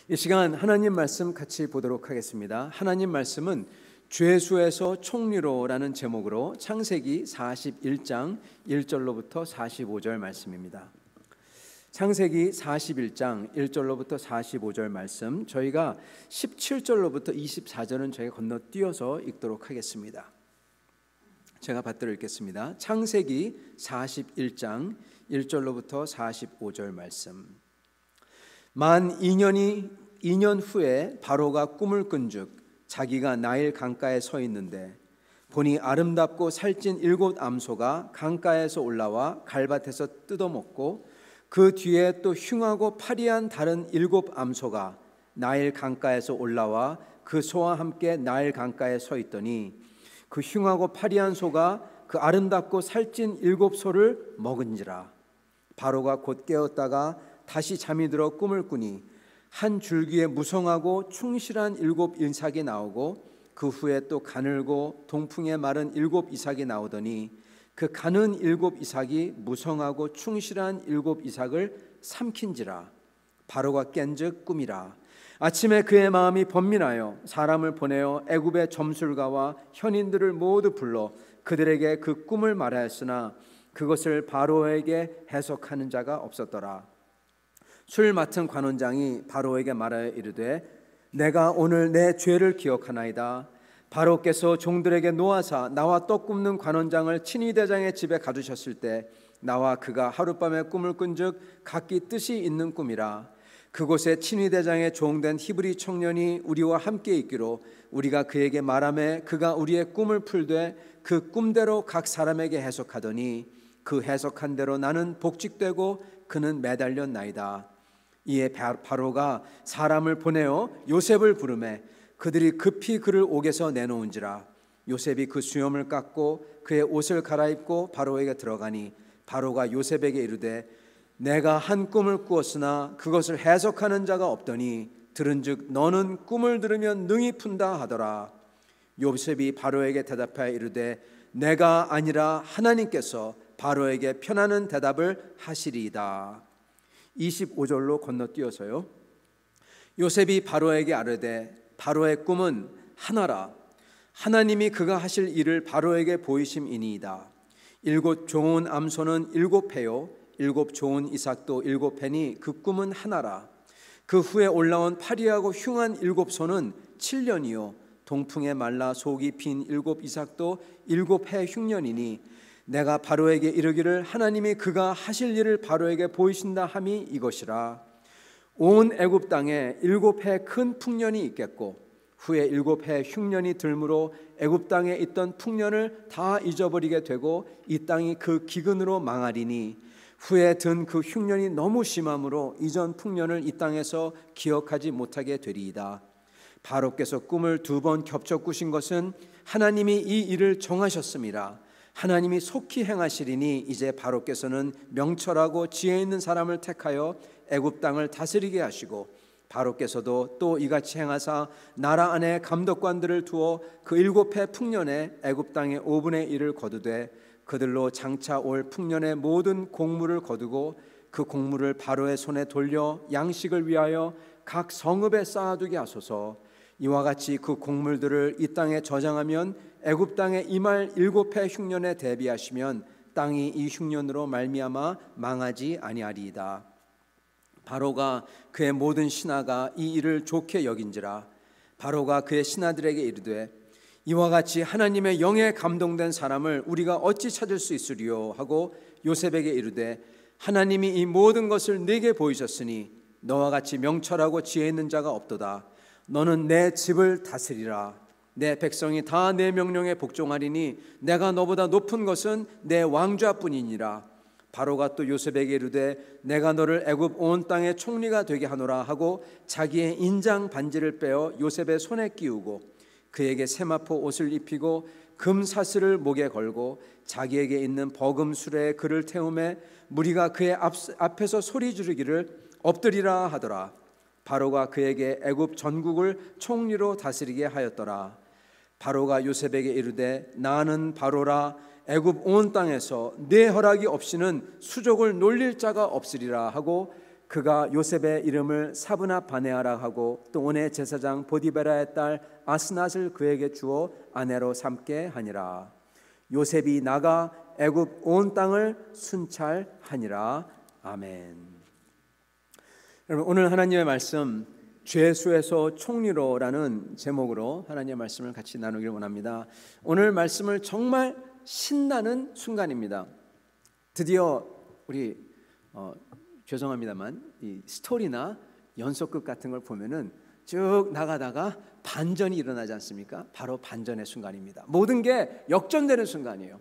이 시간 하나님 말씀 같이 보도록 하겠습니다. 하나님 말씀은 죄수에서 총리로라는 제목으로 창세기 41장 1절로부터 45절 말씀입니다. 창세기 41장 1절로부터 45절 말씀, 저희가 17절로부터 24절은 저희가 건너뛰어서 읽도록 하겠습니다. 제가 받들어 읽겠습니다. 창세기 41장 1절로부터 45절 말씀. 만 2년 후에 바로가 꿈을 꾼즉 자기가 나일 강가에 서 있는데 보니 아름답고 살찐 7 암소가 강가에서 올라와 갈밭에서 뜯어먹고 그 뒤에 또 흉하고 파리한 다른 7 암소가 나일 강가에서 올라와 그 소와 함께 나일 강가에 서 있더니 그 흉하고 파리한 소가 그 아름답고 살찐 7 소를 먹은지라. 바로가 곧 깨었다가 다시 잠이 들어 꿈을 꾸니 한 줄기에 무성하고 충실한 7 이삭이 나오고 그 후에 또 가늘고 동풍에 마른 7 이삭이 나오더니 그 가는 7 이삭이 무성하고 충실한 7 이삭을 삼킨지라. 바로가 깬즉 꿈이라. 아침에 그의 마음이 번민하여 사람을 보내어 애굽의 점술가와 현인들을 모두 불러 그들에게 그 꿈을 말하였으나 그것을 바로에게 해석하는 자가 없었더라. 술 맡은 관원장이 바로에게 말하여 이르되 내가 오늘 내 죄를 기억하나이다. 바로께서 종들에게 노하사 나와 떡 굽는 관원장을 친위대장의 집에 가두셨을 때 나와 그가 하룻밤에 꿈을 꾼즉 각기 뜻이 있는 꿈이라. 그곳에 친위대장의 종된 히브리 청년이 우리와 함께 있기로 우리가 그에게 말하매 그가 우리의 꿈을 풀되 그 꿈대로 각 사람에게 해석하더니 그 해석한 대로 나는 복직되고 그는 매달렸나이다. 이에 바로가 사람을 보내어 요셉을 부르매 그들이 급히 그를 옥에서 내놓은지라. 요셉이 그 수염을 깎고 그의 옷을 갈아입고 바로에게 들어가니 바로가 요셉에게 이르되 내가 한 꿈을 꾸었으나 그것을 해석하는 자가 없더니 들은즉 너는 꿈을 들으면 능히 푼다 하더라. 요셉이 바로에게 대답하여 이르되 내가 아니라 하나님께서 바로에게 편하는 대답을 하시리이다. 25절로 건너뛰어서요. 요셉이 바로에게 아뢰되 바로의 꿈은 하나라. 하나님이 그가 하실 일을 바로에게 보이심이니이다. 7 좋은 암소는 7회요 7 좋은 이삭도 7회니 그 꿈은 하나라. 그 후에 올라온 파리하고 흉한 7 소는 7년이요 동풍에 말라 속이 빈 7 이삭도 7해 흉년이니 내가 바로에게 이르기를 하나님이 그가 하실 일을 바로에게 보이신다 함이 이것이라. 온 애굽 땅에 7해 큰 풍년이 있겠고 후에 7해 흉년이 들므로 애굽 땅에 있던 풍년을 다 잊어버리게 되고 이 땅이 그 기근으로 망하리니 후에 든 그 흉년이 너무 심함으로 이전 풍년을 이 땅에서 기억하지 못하게 되리이다. 바로께서 꿈을 2번 겹쳐 꾸신 것은 하나님이 이 일을 정하셨음이라. 하나님이 속히 행하시리니 이제 바로께서는 명철하고 지혜 있는 사람을 택하여 애굽 땅을 다스리게 하시고 바로께서도 또 이같이 행하사 나라 안에 감독관들을 두어 그 7해 풍년에 애굽 땅의 5분의 1을 거두되 그들로 장차 올 풍년의 모든 곡물을 거두고 그 곡물을 바로의 손에 돌려 양식을 위하여 각 성읍에 쌓아두게 하소서. 이와 같이 그 곡물들을 이 땅에 저장하면 애굽 땅에 임할 7해 흉년에 대비하시면 땅이 이 흉년으로 말미암아 망하지 아니하리이다. 바로가 그의 모든 신하가 이 일을 좋게 여긴지라. 바로가 그의 신하들에게 이르되 이와 같이 하나님의 영에 감동된 사람을 우리가 어찌 찾을 수 있으리요 하고 요셉에게 이르되 하나님이 이 모든 것을 네게 보이셨으니 너와 같이 명철하고 지혜 있는 자가 없도다. 너는 내 집을 다스리라. 내 백성이 다 내 명령에 복종하리니 내가 너보다 높은 것은 내 왕좌뿐이니라. 바로가 또 요셉에게 이르되 내가 너를 애굽 온 땅의 총리가 되게 하노라 하고 자기의 인장 반지를 빼어 요셉의 손에 끼우고 그에게 세마포 옷을 입히고 금사슬을 목에 걸고 자기에게 있는 버금 수레에 그를 태우매 무리가 그의 앞에서 소리 지르기를 엎드리라 하더라. 바로가 그에게 애굽 전국을 총리로 다스리게 하였더라. 바로가 요셉에게 이르되 나는 바로라. 애굽 온 땅에서 내 허락이 없이는 수족을 놀릴 자가 없으리라 하고 그가 요셉의 이름을 사브나 바네아라 하고 또 온의 제사장 보디베라의 딸 아스낫을 그에게 주어 아내로 삼게 하니라. 요셉이 나가 애굽 온 땅을 순찰하니라. 아멘. 여러분, 오늘 하나님의 말씀 죄수에서 총리로라는 제목으로 하나님의 말씀을 같이 나누길 원합니다. 오늘 말씀을 정말 신나는 순간입니다. 드디어 우리 죄송합니다만 이 스토리나 연속극 같은 걸 보면은 쭉 나가다가 반전이 일어나지 않습니까? 바로 반전의 순간입니다. 모든 게 역전되는 순간이에요.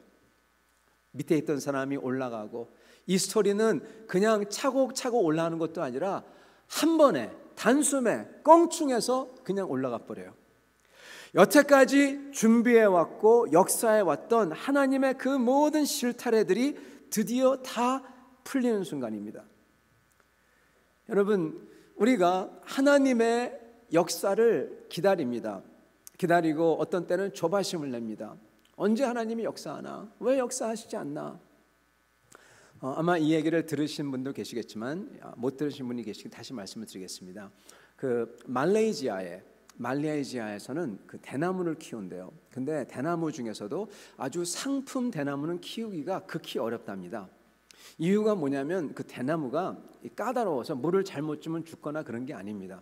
밑에 있던 사람이 올라가고, 이 스토리는 그냥 차곡차곡 올라가는 것도 아니라 한 번에 단숨에 껑충해서 그냥 올라가 버려요. 여태까지 준비해 왔고 역사해 왔던 하나님의 그 모든 실타래들이 드디어 다 풀리는 순간입니다. 여러분, 우리가 하나님의 역사를 기다립니다. 기다리고 어떤 때는 조바심을 냅니다. 언제 하나님이 역사하나? 왜 역사하시지 않나? 아마 이 얘기를 들으신 분도 계시겠지만 못 들으신 분이 계시기 다시 말씀을 드리겠습니다. 그 말레이시아에서는 그 대나무를 키운대요. 근데 대나무 중에서도 아주 상품 대나무는 키우기가 극히 어렵답니다. 이유가 뭐냐면 그 대나무가 까다로워서 물을 잘못 주면 죽거나 그런 게 아닙니다.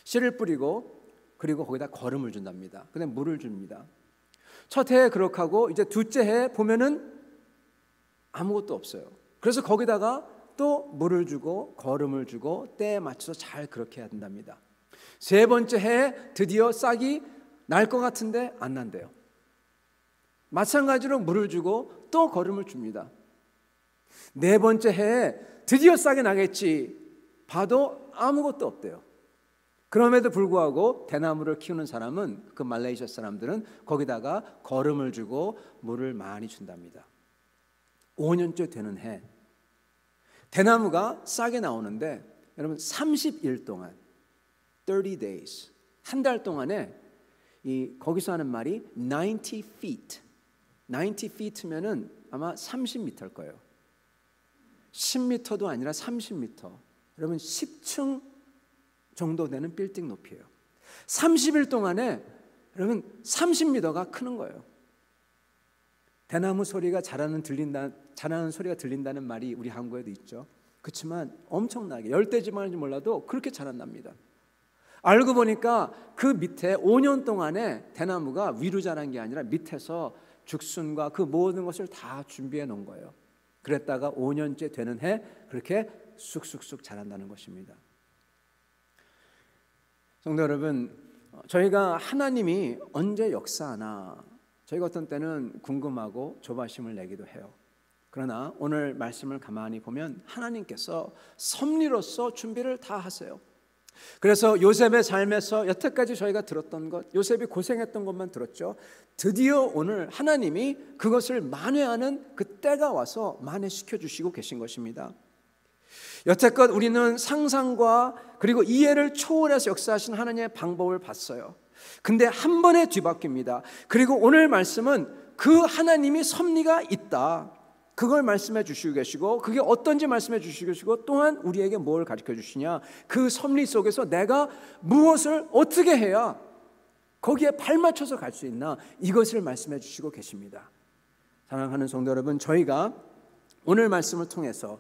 씨를 뿌리고 그리고 거기다 거름을 준답니다. 근데 물을 줍니다. 첫 해에 그렇게 하고 이제 둘째 해에 보면은 아무것도 없어요. 그래서 거기다가 또 물을 주고 거름을 주고 때에 맞춰서 잘 그렇게 해야 된답니다. 세 번째 해에 드디어 싹이 날 것 같은데 안 난대요. 마찬가지로 물을 주고 또 거름을 줍니다. 네 번째 해에 드디어 싹이 나겠지 봐도 아무것도 없대요. 그럼에도 불구하고 대나무를 키우는 사람은, 그 말레이시아 사람들은 거기다가 거름을 주고 물을 많이 준답니다. 5년째 되는 해 대나무가 싹이 나오는데, 여러분 30일 동안 30 days 한 달 동안에 거기서 하는 말이 90 feet 90 feet면은 아마 30m일 거예요. 10m도 아니라 30m. 여러분 10층 정도 되는 빌딩 높이에요. 30일 동안에 여러분 30m가 크는 거예요. 대나무 소리가 자라는 소리가 들린다는 말이 우리 한국에도 있죠. 그렇지만 엄청나게 열대지방인지 몰라도 그렇게 자란답니다. 알고 보니까 그 밑에 5년 동안에 대나무가 위로 자란 게 아니라 밑에서 죽순과 그 모든 것을 다 준비해 놓은 거예요. 그랬다가 5년째 되는 해 그렇게 쑥쑥쑥 자란다는 것입니다. 성도 여러분, 저희가 하나님이 언제 역사하나 저희가 어떤 때는 궁금하고 조바심을 내기도 해요. 그러나 오늘 말씀을 가만히 보면 하나님께서 섭리로서 준비를 다 하세요. 그래서 요셉의 삶에서 여태까지 저희가 들었던 것, 요셉이 고생했던 것만 들었죠. 드디어 오늘 하나님이 그것을 만회하는 그 때가 와서 만회시켜 주시고 계신 것입니다. 여태껏 우리는 상상과 그리고 이해를 초월해서 역사하신 하나님의 방법을 봤어요. 근데 한 번에 뒤바뀝니다. 그리고 오늘 말씀은 그 하나님이 섭리가 있다, 그걸 말씀해 주시고 계시고, 그게 어떤지 말씀해 주시고 계시고, 또한 우리에게 뭘 가르쳐 주시냐, 그 섭리 속에서 내가 무엇을 어떻게 해야 거기에 발맞춰서 갈 수 있나, 이것을 말씀해 주시고 계십니다. 사랑하는 성도 여러분, 저희가 오늘 말씀을 통해서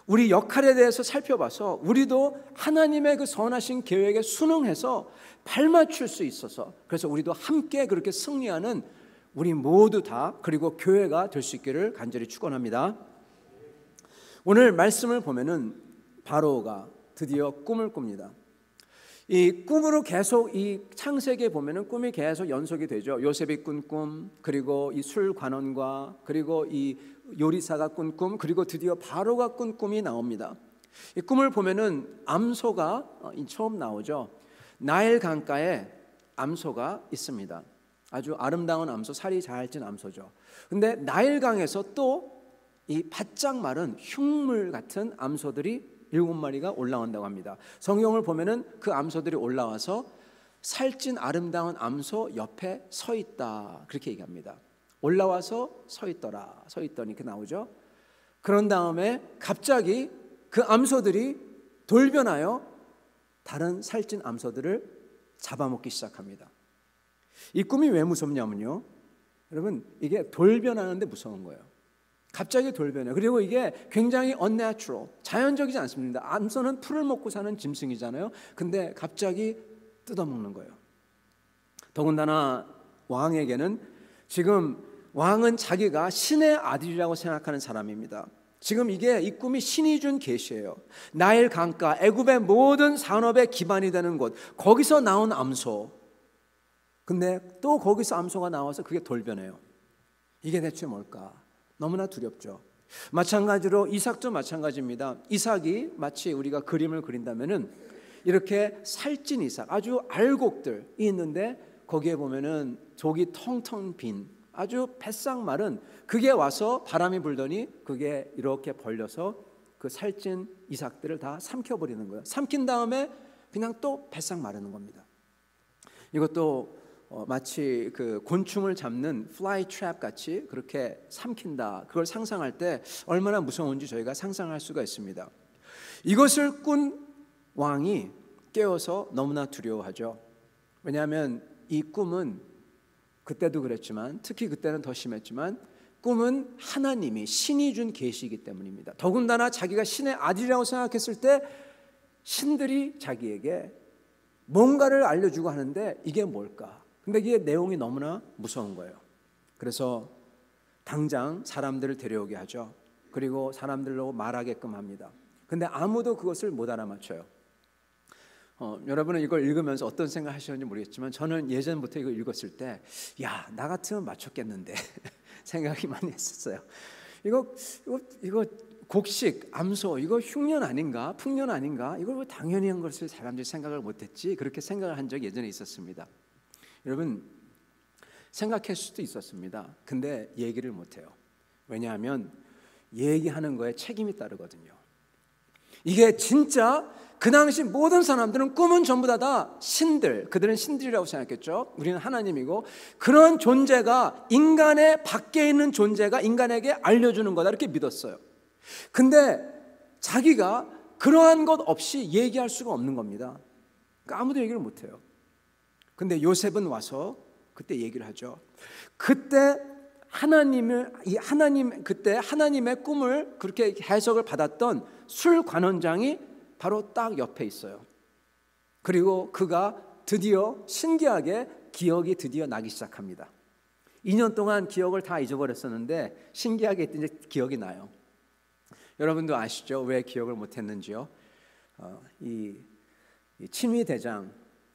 우리 역할에 대해서 살펴봐서 우리도 하나님의 그 선하신 계획에 순응해서 발맞출 수 있어서, 그래서 우리도 함께 그렇게 승리하는 우리 모두 다, 그리고 교회가 될 수 있기를 간절히 축원합니다. 오늘 말씀을 보면은 바로가 드디어 꿈을 꿉니다. 이 꿈으로 계속 이 창세기에 보면은 꿈이 계속 연속이 되죠. 요셉이 꾼 꿈, 그리고 이 술관원과, 그리고 이 요리사가 꾼 꿈, 그리고 드디어 바로가 꾼 꿈이 나옵니다. 이 꿈을 보면은 암소가 처음 나오죠. 나일 강가에 암소가 있습니다. 아주 아름다운 암소, 살이 잘 찐 암소죠. 근데 나일강에서 또 이 바짝 마른 흉물 같은 암소들이 7마리가 올라온다고 합니다. 성경을 보면은 그 암소들이 올라와서 살찐 아름다운 암소 옆에 서 있다, 그렇게 얘기합니다. 올라와서 서 있더라, 서 있더니 이렇게 나오죠. 그런 다음에 갑자기 그 암소들이 돌변하여 다른 살찐 암소들을 잡아먹기 시작합니다. 이 꿈이 왜 무섭냐면요, 여러분, 이게 돌변하는데 무서운 거예요. 갑자기 돌변해요. 그리고 이게 굉장히 unnatural, 자연적이지 않습니다. 암소는 풀을 먹고 사는 짐승이잖아요. 근데 갑자기 뜯어먹는 거예요. 더군다나 왕에게는, 지금 왕은 자기가 신의 아들이라고 생각하는 사람입니다. 지금 이 꿈이 신이 준 계시예요. 나일 강가, 애굽의 모든 산업의 기반이 되는 곳, 거기서 나온 암소. 근데 또 거기서 암소가 나와서 그게 돌변해요. 이게 대체 뭘까? 너무나 두렵죠. 마찬가지로 이삭도 마찬가지입니다. 이삭이 마치 우리가 그림을 그린다면은 이렇게 살찐 이삭, 아주 알곡들이 있는데 거기에 보면은 속이 텅텅 빈 아주 뱃삭 마른, 그게 와서 바람이 불더니 그게 이렇게 벌려서 그 살찐 이삭들을 다 삼켜버리는 거예요. 삼킨 다음에 그냥 또 뱃삭 마르는 겁니다. 이것도 마치 그 곤충을 잡는 플라이 트랩 같이 그렇게 삼킨다, 그걸 상상할 때 얼마나 무서운지 저희가 상상할 수가 있습니다. 이것을 꾼 왕이 깨어서 너무나 두려워하죠. 왜냐하면 이 꿈은, 그때도 그랬지만 특히 그때는 더 심했지만, 꿈은 하나님이, 신이 준 계시이기 때문입니다. 더군다나 자기가 신의 아들이라고 생각했을 때 신들이 자기에게 뭔가를 알려주고 하는데 이게 뭘까? 근데 이게 내용이 너무나 무서운 거예요. 그래서 당장 사람들을 데려오게 하죠. 그리고 사람들로 말하게끔 합니다. 근데 아무도 그것을 못 알아맞혀요. 여러분은 이걸 읽으면서 어떤 생각 하시는지 모르겠지만, 저는 예전부터 이거 읽었을 때 야, 나 같으면 맞췄겠는데 생각이 많이 했었어요. 이거 곡식, 암소, 이거 흉년 아닌가? 풍년 아닌가? 이걸 왜 당연히 한 것을 사람들이 생각을 못했지? 그렇게 생각을 한 적이 예전에 있었습니다. 여러분, 생각할 수도 있었습니다. 근데 얘기를 못해요. 왜냐하면 얘기하는 거에 책임이 따르거든요. 이게 진짜 그 당시 모든 사람들은 꿈은 전부 다 신들, 그들은 신들이라고 생각했죠. 우리는 하나님이고, 그런 존재가, 인간의 밖에 있는 존재가 인간에게 알려주는 거다, 이렇게 믿었어요. 근데 자기가 그러한 것 없이 얘기할 수가 없는 겁니다. 그러니까 아무도 얘기를 못해요. 근데 요셉은 와서 그때 얘기를 하죠. 그때 그때 하나님의 꿈을 그렇게 해석을 받았던 술관원장이 바로 딱 옆에 있어요. 그리고 그가 드디어 신기하게 기억이 드디어 나기 시작합니다. 2년 동안 기억을 다 잊어버렸었는데 신기하게 이제 기억이 나요. 여러분도 아시죠? 왜 기억을 못했는지요? 이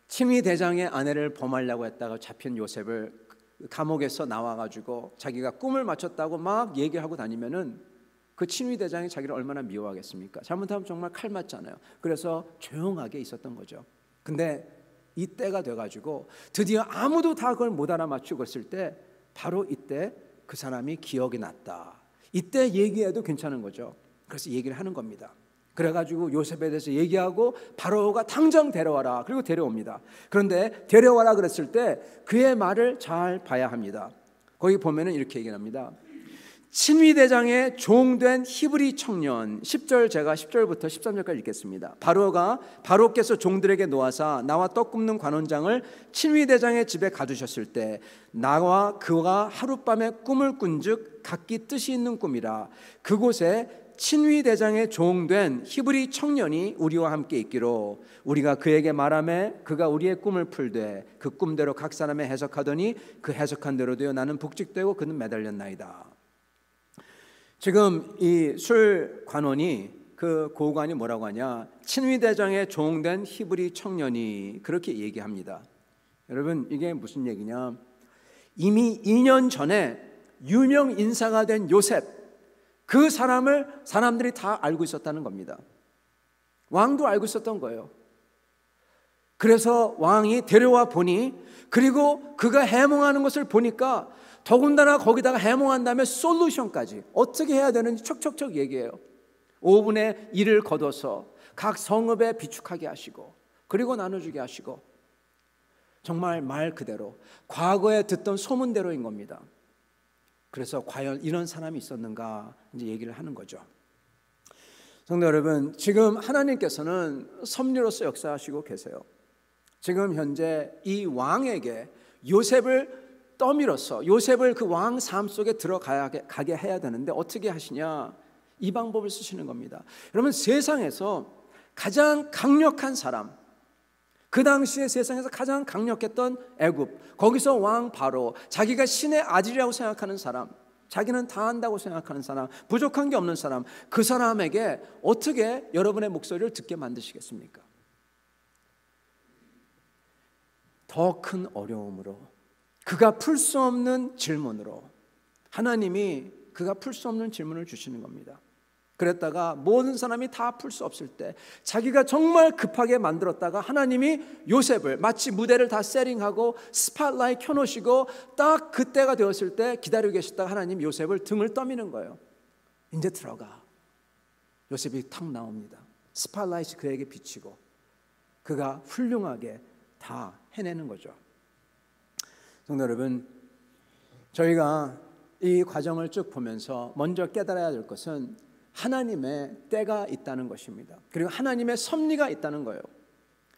친위대장의 아내를 범하려고 했다가 잡힌 요셉을 감옥에서 나와가지고 자기가 꿈을 맞췄다고 막 얘기하고 다니면은 그 친위대장이 자기를 얼마나 미워하겠습니까? 잘못하면 정말 칼 맞잖아요. 그래서 조용하게 있었던 거죠. 근데 이때가 돼가지고 드디어 아무도 다 그걸 못 알아맞히고 있을 때, 바로 이때 그 사람이 기억이 났다. 이때 얘기해도 괜찮은 거죠. 그래서 얘기를 하는 겁니다. 그래가지고 요셉에 대해서 얘기하고 바로가 당장 데려와라. 그리고 데려옵니다. 그런데 데려와라 그랬을 때 그의 말을 잘 봐야 합니다. 거기 보면은 이렇게 얘기합니다. 친위대장의 종된 히브리 청년, 10절, 제가 10절부터 13절까지 읽겠습니다. 바로께서 종들에게 놓아사 나와 떡 굽는 관원장을 친위대장의 집에 가두셨을 때 나와 그가 하룻밤에 꿈을 꾼즉 각기 뜻이 있는 꿈이라. 그곳에 친위대장의 종된 히브리 청년이 우리와 함께 있기로 우리가 그에게 말하매 그가 우리의 꿈을 풀되 그 꿈대로 각 사람의 해석하더니 그 해석한 대로 되어 나는 북직되고 그는 매달렸나이다. 지금 이 술관원이, 그 고관이 뭐라고 하냐, 친위대장의 종된 히브리 청년이 그렇게 얘기합니다. 여러분, 이게 무슨 얘기냐, 이미 2년 전에 유명 인사가 된 요셉, 그 사람을 사람들이 다 알고 있었다는 겁니다. 왕도 알고 있었던 거예요. 그래서 왕이 데려와 보니, 그리고 그가 해몽하는 것을 보니까 더군다나 거기다가 해몽한 다음에 솔루션까지 어떻게 해야 되는지 척척척 얘기해요. 5분의 1을 거둬서 각 성읍에 비축하게 하시고, 그리고 나눠주게 하시고, 정말 말 그대로 과거에 듣던 소문대로인 겁니다. 그래서 과연 이런 사람이 있었는가 이제 얘기를 하는 거죠. 성도 여러분, 지금 하나님께서는 섭리로서 역사하시고 계세요. 지금 현재 이 왕에게 요셉을 떠밀어서 요셉을 그 왕 삶 속에 들어가게 해야 되는데 어떻게 하시냐? 이 방법을 쓰시는 겁니다. 여러분, 세상에서 가장 강력한 사람, 그 당시에 세상에서 가장 강력했던 애굽, 거기서 왕 바로, 자기가 신의 아들이라고 생각하는 사람, 자기는 다 한다고 생각하는 사람, 부족한 게 없는 사람, 그 사람에게 어떻게 여러분의 목소리를 듣게 만드시겠습니까? 더 큰 어려움으로, 그가 풀 수 없는 질문으로, 하나님이 그가 풀 수 없는 질문을 주시는 겁니다. 그랬다가 모든 사람이 다 풀 수 없을 때, 자기가 정말 급하게 만들었다가 하나님이 요셉을 마치 무대를 다 세팅하고 스팟라이트 켜놓으시고 딱 그때가 되었을 때 기다리고 계시다가 하나님 요셉을 등을 떠미는 거예요. 이제 들어가. 요셉이 탁 나옵니다. 스팟라이트 그에게 비치고 그가 훌륭하게 다 해내는 거죠. 성도 여러분, 저희가 이 과정을 쭉 보면서 먼저 깨달아야 될 것은 하나님의 때가 있다는 것입니다. 그리고 하나님의 섭리가 있다는 거예요.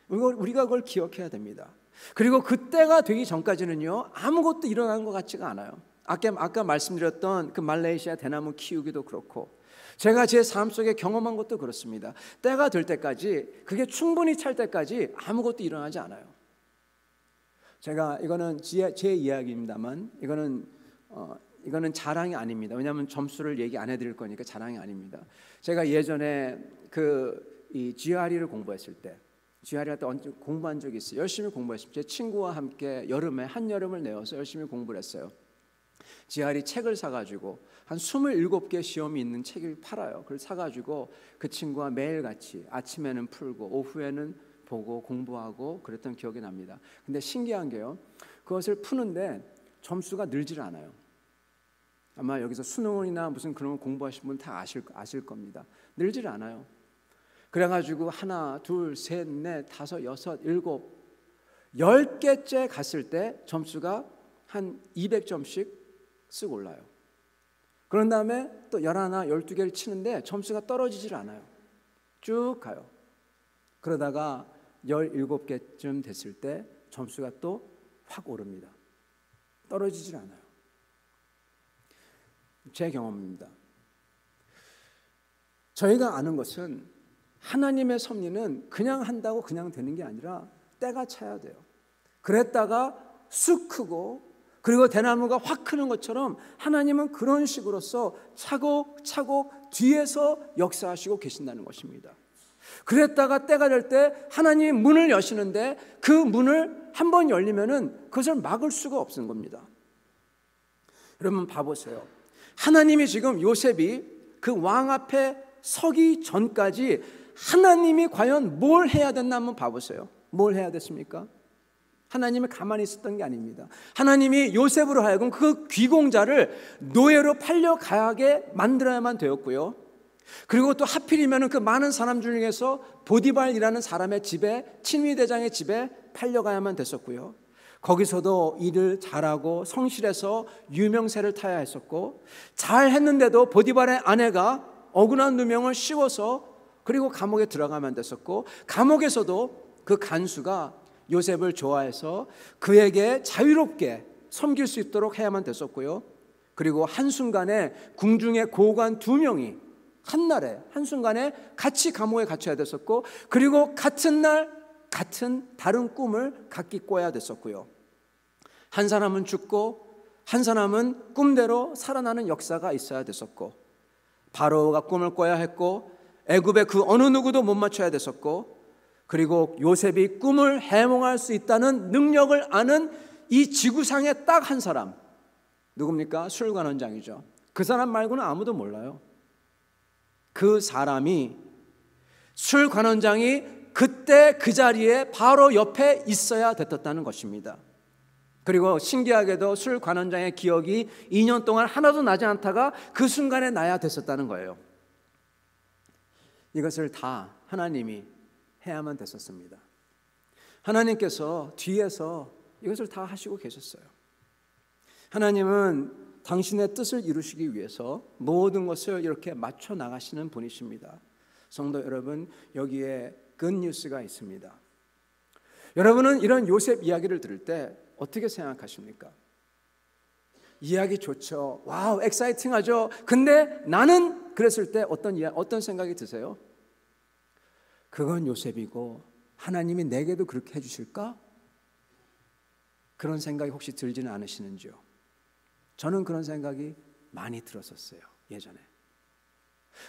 우리가 그걸 기억해야 됩니다. 그리고 그 때가 되기 전까지는요, 아무것도 일어나는 것 같지가 않아요. 아까 말씀드렸던 그 말레이시아 대나무 키우기도 그렇고, 제가 제 삶 속에 경험한 것도 그렇습니다. 때가 될 때까지, 그게 충분히 찰 때까지 아무것도 일어나지 않아요. 이거는 제 이야기입니다만, 이거는 자랑이 아닙니다. 왜냐하면 점수를 얘기 안 해드릴 거니까 자랑이 아닙니다. 제가 예전에 이 GRE를 공부했을 때, GRE 할 때 공부한 적이 있어요. 열심히 공부했습니다. 제 친구와 함께 한여름을 내어서 열심히 공부를 했어요. GRE 책을 사가지고 한 27개 시험이 있는 책을 팔아요. 그걸 사가지고 그 친구와 매일같이 아침에는 풀고 오후에는 보고 공부하고 그랬던 기억이 납니다. 근데 신기한 게요, 그것을 푸는데 점수가 늘질 않아요. 아마 여기서 수능이나 무슨 그런 거 공부하신 분 다 아실 겁니다. 늘질 않아요. 그래가지고 하나, 둘, 셋, 넷, 다섯, 여섯, 일곱, 10개째 갔을 때 점수가 한 200점씩 쓱 올라요. 그런 다음에 또 11, 12개를 치는데 점수가 떨어지질 않아요. 쭉 가요. 그러다가 17개쯤 됐을 때 점수가 또 확 오릅니다. 떨어지질 않아요. 제 경험입니다. 저희가 아는 것은 하나님의 섭리는 그냥 한다고 그냥 되는 게 아니라 때가 차야 돼요. 그랬다가 쑥 크고, 그리고 대나무가 확 크는 것처럼 하나님은 그런 식으로서 차곡차곡 뒤에서 역사하시고 계신다는 것입니다. 그랬다가 때가 될 때 하나님이 문을 여시는데 그 문을 한번 열리면은 그것을 막을 수가 없는 겁니다. 여러분 봐보세요. 하나님이 지금 요셉이 그 왕 앞에 서기 전까지 하나님이 과연 뭘 해야 됐나 한번 봐보세요. 뭘 해야 됐습니까? 하나님이 가만히 있었던 게 아닙니다. 하나님이 요셉으로 하여금 그 귀공자를 노예로 팔려가게 만들어야만 되었고요. 그리고 또 하필이면 그 많은 사람 중에서 보디발이라는 사람의 집에, 친위대장의 집에 팔려가야만 됐었고요. 거기서도 일을 잘하고 성실해서 유명세를 타야 했었고, 잘했는데도 보디발의 아내가 억울한 누명을 씌워서 그리고 감옥에 들어가면 됐었고, 감옥에서도 그 간수가 요셉을 좋아해서 그에게 자유롭게 섬길 수 있도록 해야만 됐었고요. 그리고 한순간에 궁중의 고관 2명이 한순간에 같이 감옥에 갇혀야 됐었고, 그리고 같은 날 같은 다른 꿈을 갖기 꿔야 됐었고요. 한 사람은 죽고 한 사람은 꿈대로 살아나는 역사가 있어야 됐었고, 바로가 꿈을 꿔야 했고, 애굽의 그 어느 누구도 못 맞춰야 됐었고, 그리고 요셉이 꿈을 해몽할 수 있다는 능력을 아는 이 지구상에 딱 한 사람, 누굽니까? 술관원장이죠. 그 사람 말고는 아무도 몰라요. 그 사람이, 술관원장이 그때 그 자리에 바로 옆에 있어야 됐었다는 것입니다. 그리고 신기하게도 술관원장의 기억이 2년 동안 하나도 나지 않다가 그 순간에 나야 됐었다는 거예요. 이것을 다 하나님이 해야만 됐었습니다. 하나님께서 뒤에서 이것을 다 하시고 계셨어요. 하나님은 당신의 뜻을 이루시기 위해서 모든 것을 이렇게 맞춰 나가시는 분이십니다. 성도 여러분, 여기에 굿뉴스가 있습니다. 여러분은 이런 요셉 이야기를 들을 때 어떻게 생각하십니까? 이야기 좋죠. 와우, 엑사이팅하죠. 근데 나는 그랬을 때 어떤 생각이 드세요? 그건 요셉이고 하나님이 내게도 그렇게 해주실까? 그런 생각이 혹시 들지는 않으시는지요? 저는 그런 생각이 많이 들었었어요, 예전에.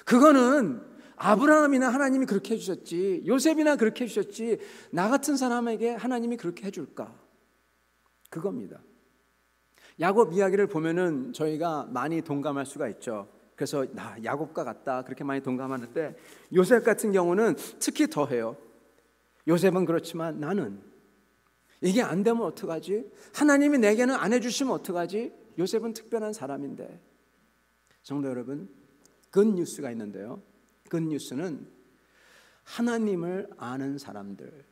그거는 아브라함이나 하나님이 그렇게 해주셨지, 요셉이나 그렇게 해주셨지, 나 같은 사람에게 하나님이 그렇게 해줄까? 그겁니다. 야곱 이야기를 보면은 저희가 많이 동감할 수가 있죠. 그래서 나 야곱과 같다 그렇게 많이 동감하는데, 요셉 같은 경우는 특히 더해요. 요셉은 그렇지만 나는 이게 안 되면 어떡하지? 하나님이 내게는 안 해주시면 어떡하지? 요셉은 특별한 사람인데. 성도 여러분, 굿뉴스가 있는데요, 굿뉴스는 하나님을 아는 사람들,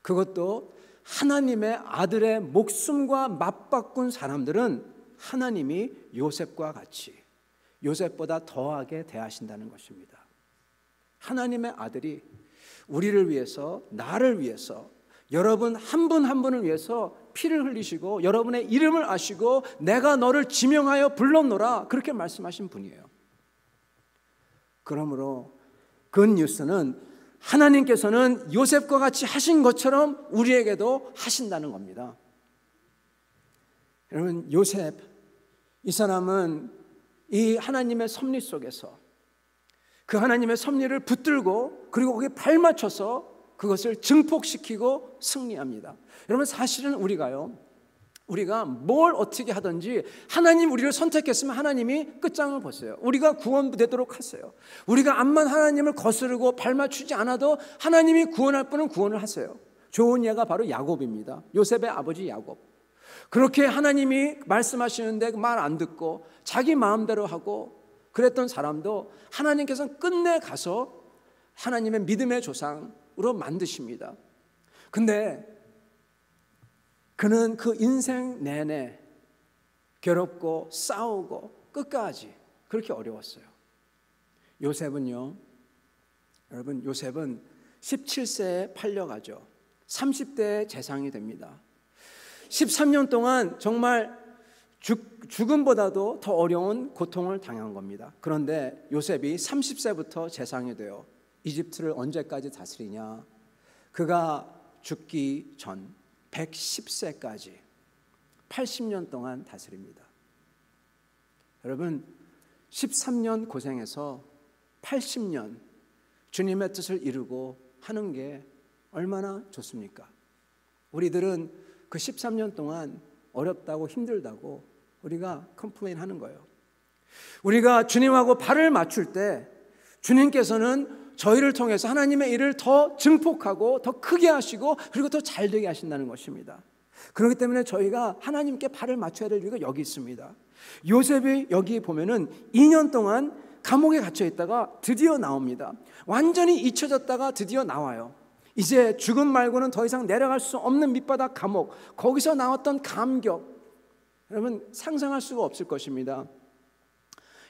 그것도 하나님의 아들의 목숨과 맞바꾼 사람들은 하나님이 요셉과 같이, 요셉보다 더하게 대하신다는 것입니다. 하나님의 아들이 우리를 위해서, 나를 위해서, 여러분 한 분 한 분을 위해서 피를 흘리시고 여러분의 이름을 아시고 내가 너를 지명하여 불렀노라, 그렇게 말씀하신 분이에요. 그러므로 굿뉴스는 하나님께서는 요셉과 같이 하신 것처럼 우리에게도 하신다는 겁니다. 여러분, 요셉, 이 사람은 이 하나님의 섭리 속에서 그 하나님의 섭리를 붙들고 그리고 거기에 발맞춰서 그것을 증폭시키고 승리합니다. 여러분, 사실은 우리가 뭘 어떻게 하든지 하나님 우리를 선택했으면 하나님이 끝장을 보세요. 우리가 구원되도록 하세요. 우리가 암만 하나님을 거스르고 발맞추지 않아도 하나님이 구원할 분은 구원을 하세요. 좋은 예가 바로 야곱입니다. 요셉의 아버지 야곱. 그렇게 하나님이 말씀하시는데 말 안 듣고 자기 마음대로 하고 그랬던 사람도 하나님께서는 끝내 가서 하나님의 믿음의 조상으로 만드십니다. 근데 그는 그 인생 내내 괴롭고 싸우고 끝까지 그렇게 어려웠어요. 요셉은요, 여러분, 요셉은 17세에 팔려가죠. 30대에 재상이 됩니다. 13년 동안 정말 죽음보다도 더 어려운 고통을 당한 겁니다. 그런데 요셉이 30세부터 재상이 돼요. 이집트를 언제까지 다스리냐? 그가 죽기 전 110세까지 80년 동안 다스립니다. 여러분, 13년 고생해서 80년 주님의 뜻을 이루고 하는 게 얼마나 좋습니까? 우리들은 그 13년 동안 어렵다고 힘들다고 우리가 컴플레인 하는 거예요. 우리가 주님하고 발을 맞출 때 주님께서는 저희를 통해서 하나님의 일을 더 증폭하고 더 크게 하시고 그리고 더 잘되게 하신다는 것입니다. 그렇기 때문에 저희가 하나님께 발을 맞춰야 될 이유가 여기 있습니다. 요셉이 여기 보면은 2년 동안 감옥에 갇혀 있다가 드디어 나옵니다. 완전히 잊혀졌다가 드디어 나와요. 이제 죽음 말고는 더 이상 내려갈 수 없는 밑바닥 감옥, 거기서 나왔던 감격, 여러분 상상할 수가 없을 것입니다.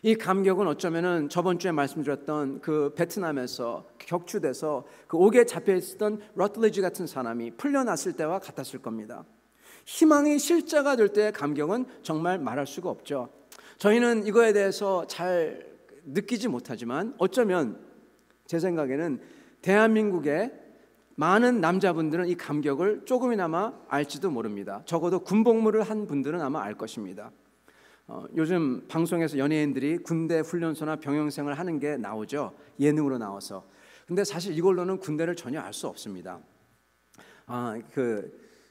이 감격은 어쩌면은 저번 주에 말씀드렸던 그 베트남에서 격추돼서 그 옥에 잡혀 있었던 러틀리지 같은 사람이 풀려났을 때와 같았을 겁니다. 희망이 실자가 될 때의 감격은 정말 말할 수가 없죠. 저희는 이거에 대해서 잘 느끼지 못하지만 어쩌면 제 생각에는 대한민국의 많은 남자분들은 이 감격을 조금이나마 알지도 모릅니다. 적어도 군복무를 한 분들은 아마 알 것입니다. 요즘 방송에서 연예인들이 군대 훈련소나 병영생을 하는 게 나오죠. 예능으로 나와서. 근데 사실 이걸로는 군대를 전혀 알 수 없습니다.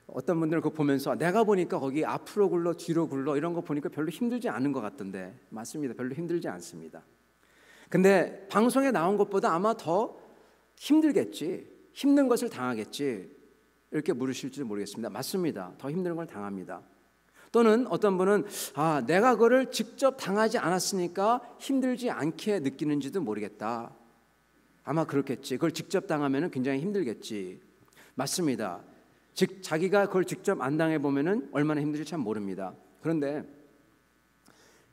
어떤 분들은 그거 보면서 내가 보니까 거기 앞으로 굴러 뒤로 굴러 이런 거 보니까 별로 힘들지 않은 것 같던데, 맞습니다. 별로 힘들지 않습니다. 근데 방송에 나온 것보다 아마 더 힘들겠지, 힘든 것을 당하겠지, 이렇게 물으실지 모르겠습니다. 맞습니다. 더 힘든 걸 당합니다. 또는 어떤 분은 내가 그거를 직접 당하지 않았으니까 힘들지 않게 느끼는지도 모르겠다. 아마 그렇겠지. 그걸 직접 당하면 굉장히 힘들겠지. 맞습니다. 즉 자기가 그걸 직접 안 당해보면 얼마나 힘들지 참 모릅니다. 그런데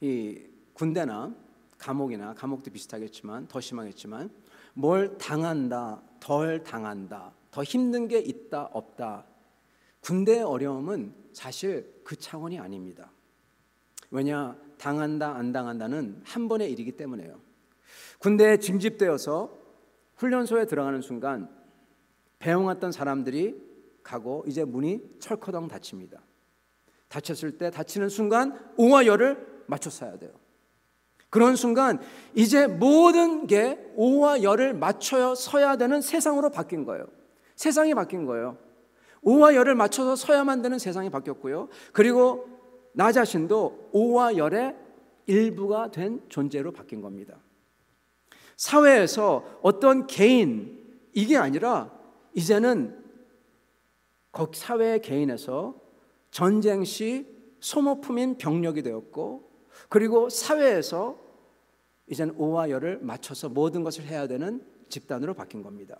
이 군대나 감옥도 비슷하겠지만 더 심하겠지만 뭘 당한다, 덜 당한다, 더 힘든 게 있다, 없다. 군대의 어려움은 사실 그 차원이 아닙니다. 왜냐? 당한다, 안 당한다는 한 번의 일이기 때문에요. 군대에 징집되어서 훈련소에 들어가는 순간 배웅했던 사람들이 가고 이제 문이 철커덩 닫힙니다. 닫혔을 때 닫히는 순간 오와 열을 맞춰 써야 돼요. 그런 순간 이제 모든 게 오와 열을 맞춰 서야 되는 세상으로 바뀐 거예요. 세상이 바뀐 거예요. 오와 열을 맞춰서 서야만 되는 세상이 바뀌었고요. 그리고 나 자신도 오와 열의 일부가 된 존재로 바뀐 겁니다. 사회에서 어떤 개인 이게 아니라 이제는 사회의 개인에서 전쟁 시 소모품인 병력이 되었고, 그리고 사회에서 이제는 오와 열을 맞춰서 모든 것을 해야 되는 집단으로 바뀐 겁니다.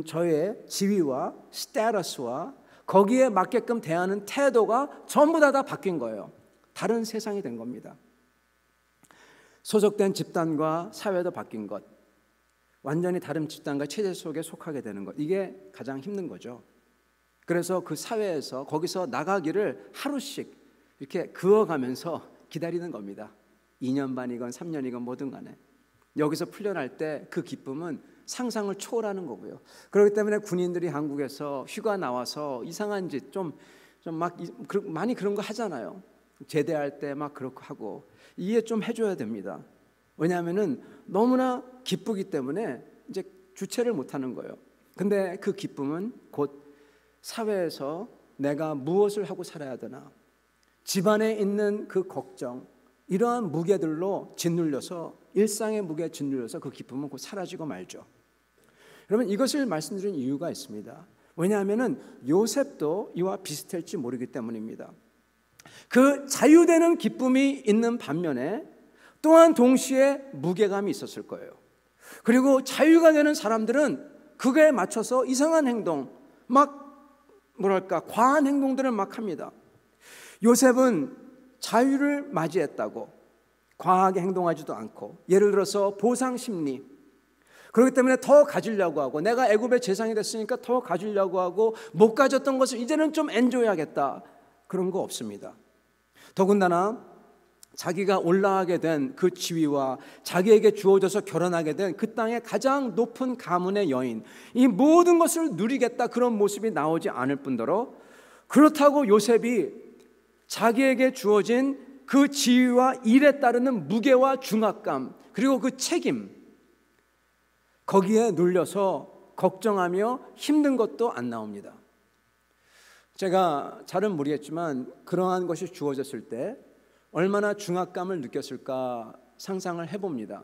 저의 지위와 스테이터스와 거기에 맞게끔 대하는 태도가 전부 다 바뀐 거예요. 다른 세상이 된 겁니다. 소속된 집단과 사회도 바뀐 것, 완전히 다른 집단과 체제 속에 속하게 되는 것, 이게 가장 힘든 거죠. 그래서 그 사회에서 거기서 나가기를 하루씩 이렇게 그어가면서 기다리는 겁니다. 2년 반이건 3년이건 뭐든 간에 여기서 풀려날 때 그 기쁨은 상상을 초월하는 거고요. 그렇기 때문에 군인들이 한국에서 휴가 나와서 이상한 짓 좀 막 많이 그런 거 하잖아요. 제대할 때 막 그렇게 하고 이해 좀 해줘야 됩니다. 왜냐하면은 너무나 기쁘기 때문에 이제 주체를 못하는 거예요. 근데 그 기쁨은 곧 사회에서 내가 무엇을 하고 살아야 되나, 집안에 있는 그 걱정, 이러한 무게들로 짓눌려서, 일상의 무게에 짓눌려서 그 기쁨은 곧 사라지고 말죠. 여러분, 이것을 말씀드린 이유가 있습니다. 왜냐하면 요셉도 이와 비슷할지 모르기 때문입니다. 그 자유되는 기쁨이 있는 반면에 또한 동시에 무게감이 있었을 거예요. 그리고 자유가 되는 사람들은 그거에 맞춰서 이상한 행동, 과한 행동들을 막 합니다. 요셉은 자유를 맞이했다고 과하게 행동하지도 않고, 예를 들어서 보상 심리, 그렇기 때문에 더 가지려고 하고, 내가 애굽의 재상이 됐으니까 더 가지려고 하고, 못 가졌던 것을 이제는 좀 엔조이하겠다, 그런 거 없습니다. 더군다나 자기가 올라가게 된 그 지위와 자기에게 주어져서 결혼하게 된 그 땅의 가장 높은 가문의 여인, 이 모든 것을 누리겠다, 그런 모습이 나오지 않을 뿐더러, 그렇다고 요셉이 자기에게 주어진 그 지위와 일에 따르는 무게와 중압감, 그리고 그 책임, 거기에 눌려서 걱정하며 힘든 것도 안 나옵니다. 제가 잘은 모르겠지만 그러한 것이 주어졌을 때 얼마나 중압감을 느꼈을까 상상을 해봅니다.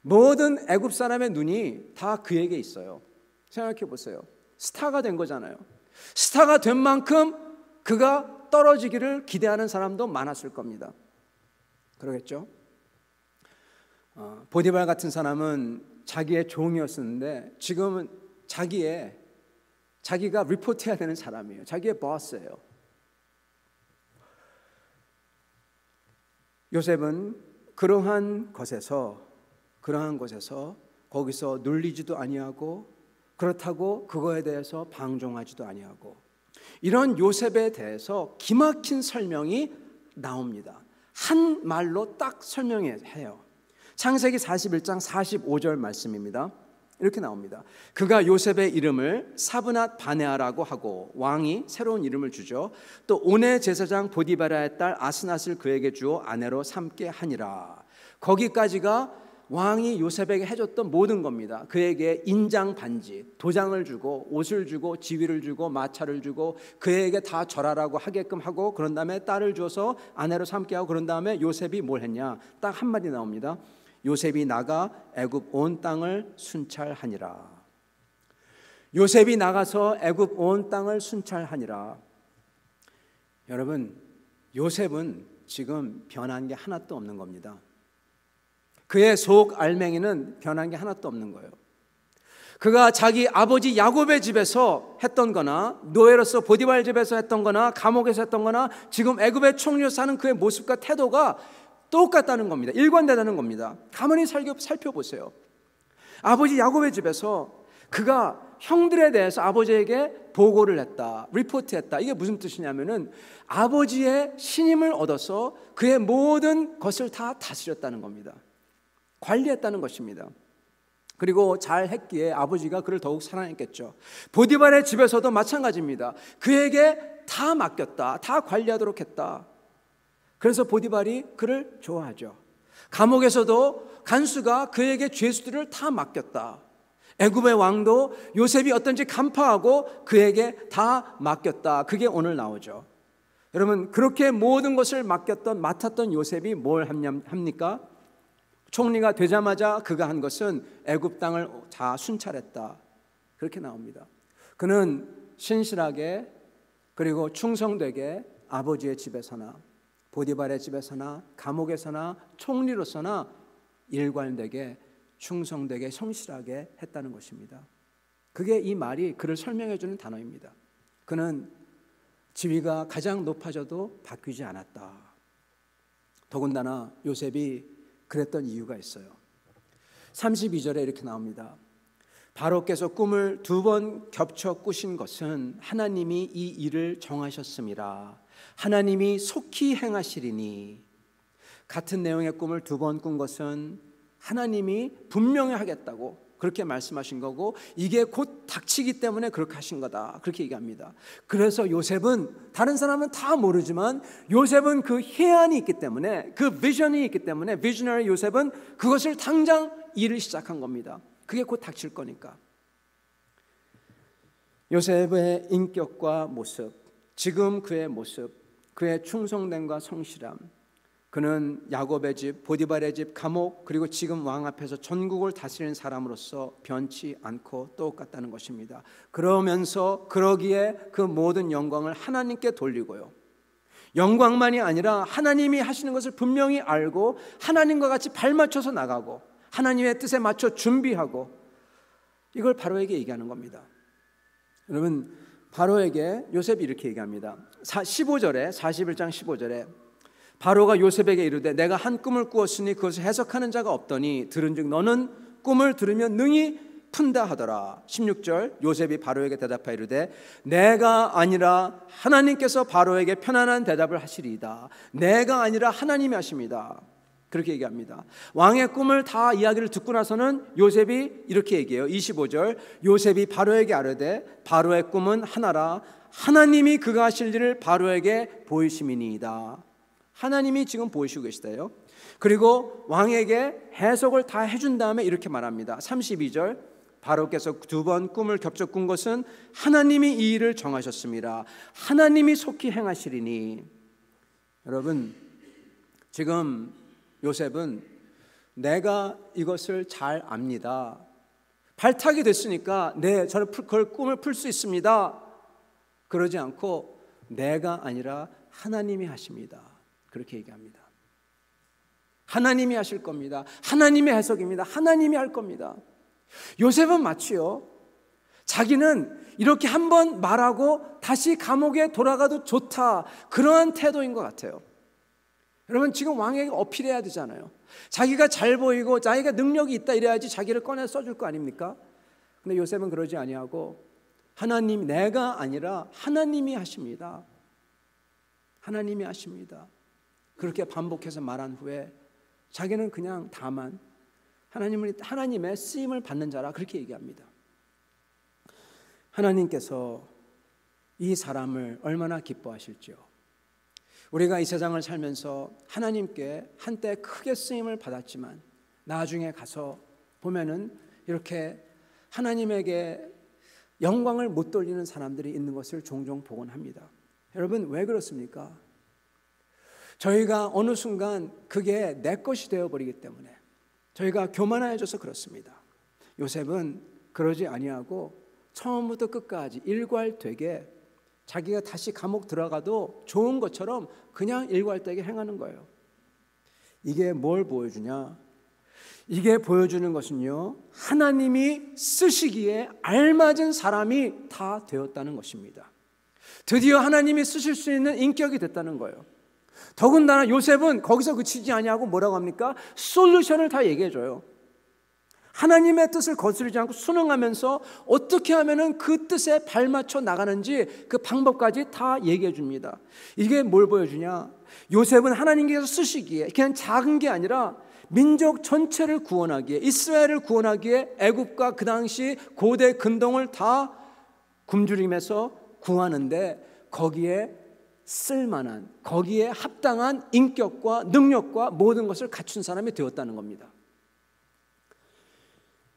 모든 애굽 사람의 눈이 다 그에게 있어요. 생각해 보세요. 스타가 된 거잖아요. 스타가 된 만큼 그가 떨어지기를 기대하는 사람도 많았을 겁니다. 그러겠죠? 보디발 같은 사람은 자기의 종이었었는데 지금은 자기가 리포트해야 되는 사람이에요. 자기의 보스예요. 요셉은 그러한 것에서 거기서 눌리지도 아니하고, 그렇다고 그거에 대해서 방종하지도 아니하고, 이런 요셉에 대해서 기막힌 설명이 나옵니다. 한 말로 딱 설명해요. 창세기 41장 45절 말씀입니다. 이렇게 나옵니다. 그가 요셉의 이름을 사브낫 바네아라고 하고, 왕이 새로운 이름을 주죠. 또 온의 제사장 보디바라의 딸 아스낫을 그에게 주어 아내로 삼게 하니라. 거기까지가 왕이 요셉에게 해줬던 모든 겁니다. 그에게 인장 반지, 도장을 주고, 옷을 주고, 지위를 주고, 마차를 주고, 그에게 다 절하라고 하게끔 하고, 그런 다음에 딸을 주어서 아내로 삼게 하고, 그런 다음에 요셉이 뭘 했냐, 딱 한마디 나옵니다. 요셉이 나가 애굽 온 땅을 순찰하니라. 요셉이 나가서 애굽 온 땅을 순찰하니라. 여러분, 요셉은 지금 변한 게 하나도 없는 겁니다. 그의 속 알맹이는 변한 게 하나도 없는 거예요. 그가 자기 아버지 야곱의 집에서 했던 거나, 노예로서 보디발 집에서 했던 거나, 감옥에서 했던 거나, 지금 애굽의 총리로 사는 그의 모습과 태도가 똑같다는 겁니다. 일관되다는 겁니다. 가만히 살펴보세요. 아버지 야곱의 집에서 그가 형들에 대해서 아버지에게 보고를 했다, 리포트했다. 이게 무슨 뜻이냐면은 아버지의 신임을 얻어서 그의 모든 것을 다 다스렸다는 겁니다. 관리했다는 것입니다. 그리고 잘 했기에 아버지가 그를 더욱 사랑했겠죠. 보디발의 집에서도 마찬가지입니다. 그에게 다 맡겼다, 다 관리하도록 했다. 그래서 보디발이 그를 좋아하죠. 감옥에서도 간수가 그에게 죄수들을 다 맡겼다. 애굽의 왕도 요셉이 어떤지 간파하고 그에게 다 맡겼다. 그게 오늘 나오죠. 여러분, 그렇게 모든 것을 맡았던 요셉이 뭘 합니까? 총리가 되자마자 그가 한 것은 애굽 땅을 다 순찰했다. 그렇게 나옵니다. 그는 신실하게 그리고 충성되게 아버지의 집에서나 보디발의 집에서나 감옥에서나 총리로서나 일관되게 충성되게 성실하게 했다는 것입니다. 그게 이 말이 그를 설명해 주는 단어입니다. 그는 지위가 가장 높아져도 바뀌지 않았다. 더군다나 요셉이 그랬던 이유가 있어요. 32절에 이렇게 나옵니다. 바로께서 꿈을 2번 겹쳐 꾸신 것은 하나님이 이 일을 정하셨음이라. 하나님이 속히 행하시리니. 같은 내용의 꿈을 2번 꾼 것은 하나님이 분명히 하겠다고 그렇게 말씀하신 거고, 이게 곧 닥치기 때문에 그렇게 하신 거다, 그렇게 얘기합니다. 그래서 요셉은, 다른 사람은 다 모르지만 요셉은 그 해안이 있기 때문에, 그 비전이 있기 때문에, 비저너리 요셉은 그것을 당장 일을 시작한 겁니다. 그게 곧 닥칠 거니까. 요셉의 인격과 모습, 지금 그의 모습, 그의 충성됨과 성실함, 그는 야곱의 집, 보디발의 집, 감옥, 그리고 지금 왕 앞에서 전국을 다스리는 사람으로서 변치 않고 똑같다는 것입니다. 그러면서 그러기에 그 모든 영광을 하나님께 돌리고요, 영광만이 아니라 하나님이 하시는 것을 분명히 알고 하나님과 같이 발맞춰서 나가고 하나님의 뜻에 맞춰 준비하고, 이걸 바로에게 얘기하는 겁니다. 여러분, 바로에게 요셉이 이렇게 얘기합니다. 15절에, 41장 15절에 바로가 요셉에게 이르되 내가 한 꿈을 꾸었으니 그것을 해석하는 자가 없더니 들은즉 너는 꿈을 들으면 능히 푼다 하더라. 16절 요셉이 바로에게 대답하여 이르되 내가 아니라 하나님께서 바로에게 편안한 대답을 하시리이다. 내가 아니라 하나님이 하십니다. 그렇게 얘기합니다. 왕의 꿈을 다 이야기를 듣고 나서는 요셉이 이렇게 얘기해요. 25절 요셉이 바로에게 아뢰되 바로의 꿈은 하나라. 하나님이 그가 하실 일을 바로에게 보이심이니이다. 하나님이 지금 보이시고 계시대요. 그리고 왕에게 해석을 다 해준 다음에 이렇게 말합니다. 32절 바로께서 2번 꿈을 겹쳐 꾼 것은 하나님이 이 일을 정하셨습니다. 하나님이 속히 행하시리니. 여러분, 지금 요셉은 내가 이것을 잘 압니다, 발탁이 됐으니까 저는 그걸 꿈을 풀 수 있습니다, 그러지 않고 내가 아니라 하나님이 하십니다, 그렇게 얘기합니다. 하나님이 하실 겁니다. 하나님의 해석입니다. 하나님이 할 겁니다. 요셉은 마치요, 자기는 이렇게 한번 말하고 다시 감옥에 돌아가도 좋다, 그러한 태도인 것 같아요. 여러분, 지금 왕에게 어필해야 되잖아요. 자기가 잘 보이고 자기가 능력이 있다 이래야지 자기를 꺼내 써줄 거 아닙니까? 근데 요셉은 그러지 아니하고 하나님, 내가 아니라 하나님이 하십니다. 하나님이 하십니다. 그렇게 반복해서 말한 후에 자기는 그냥 다만 하나님의 쓰임을 받는 자라 그렇게 얘기합니다. 하나님께서 이 사람을 얼마나 기뻐하실지요. 우리가 이 세상을 살면서 하나님께 한때 크게 쓰임을 받았지만 나중에 가서 보면은 이렇게 하나님에게 영광을 못 돌리는 사람들이 있는 것을 종종 보곤 합니다. 여러분, 왜 그렇습니까? 저희가 어느 순간 그게 내 것이 되어버리기 때문에 저희가 교만해져서 그렇습니다. 요셉은 그러지 아니하고 처음부터 끝까지 일괄되게 자기가 다시 감옥 들어가도 좋은 것처럼 그냥 일괄되게 행하는 거예요. 이게 뭘 보여주냐? 이게 보여주는 것은요, 하나님이 쓰시기에 알맞은 사람이 다 되었다는 것입니다. 드디어 하나님이 쓰실 수 있는 인격이 됐다는 거예요. 더군다나 요셉은 거기서 그치지 아니하고 뭐라고 합니까? 솔루션을 다 얘기해줘요. 하나님의 뜻을 거스르지 않고 순응하면서 어떻게 하면은 그 뜻에 발맞춰 나가는지 그 방법까지 다 얘기해 줍니다. 이게 뭘 보여주냐? 요셉은 하나님께서 쓰시기에 그냥 작은 게 아니라 민족 전체를 구원하기에, 이스라엘을 구원하기에 애굽과 그 당시 고대 근동을 다 굶주림에서 구하는데 거기에 쓸만한, 거기에 합당한 인격과 능력과 모든 것을 갖춘 사람이 되었다는 겁니다.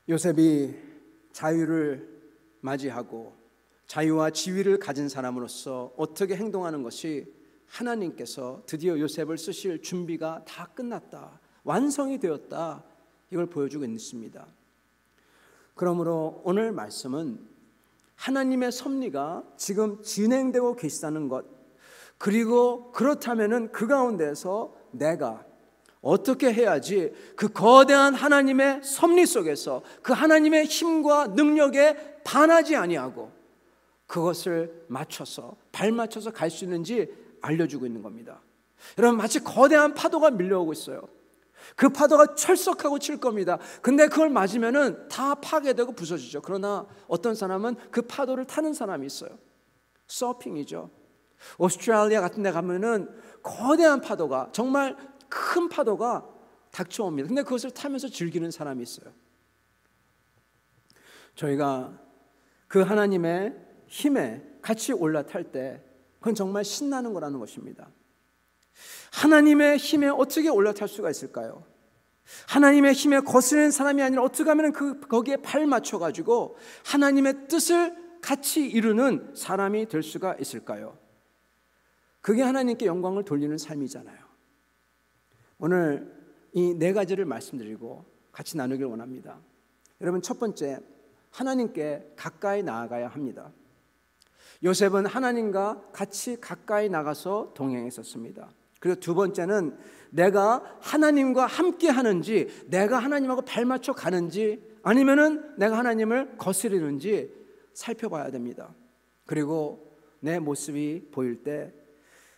요셉이 자유를 맞이하고 자유와 지위를 가진 사람으로서 어떻게 행동하는 것이 하나님께서 드디어 요셉을 쓰실 준비가 다 끝났다, 완성이 되었다, 이걸 보여주고 있습니다. 그러므로 오늘 말씀은 하나님의 섭리가 지금 진행되고 계시다는 것, 그리고 그렇다면은 그 가운데서 내가 어떻게 해야지 그 거대한 하나님의 섭리 속에서 그 하나님의 힘과 능력에 반하지 아니하고 그것을 맞춰서 발맞춰서 갈 수 있는지 알려주고 있는 겁니다. 여러분, 마치 거대한 파도가 밀려오고 있어요. 그 파도가 철썩하고 칠 겁니다. 근데 그걸 맞으면은 다 파괴되고 부서지죠. 그러나 어떤 사람은 그 파도를 타는 사람이 있어요. 서핑이죠. 오스트레일리아 같은 데 가면은 거대한 파도가, 정말 큰 파도가 닥쳐옵니다. 근데 그것을 타면서 즐기는 사람이 있어요. 저희가 그 하나님의 힘에 같이 올라탈 때 그건 정말 신나는 거라는 것입니다. 하나님의 힘에 어떻게 올라탈 수가 있을까요? 하나님의 힘에 거스르는 사람이 아니라 어떻게 하면 거기에 발 맞춰가지고 하나님의 뜻을 같이 이루는 사람이 될 수가 있을까요? 그게 하나님께 영광을 돌리는 삶이잖아요. 오늘 이 네 가지를 말씀드리고 같이 나누길 원합니다. 여러분, 첫 번째, 하나님께 가까이 나아가야 합니다. 요셉은 하나님과 같이 가까이 나가서 동행했었습니다. 그리고 두 번째는 내가 하나님과 함께 하는지, 내가 하나님하고 발맞춰 가는지, 아니면은 내가 하나님을 거스르는지 살펴봐야 됩니다. 그리고 내 모습이 보일 때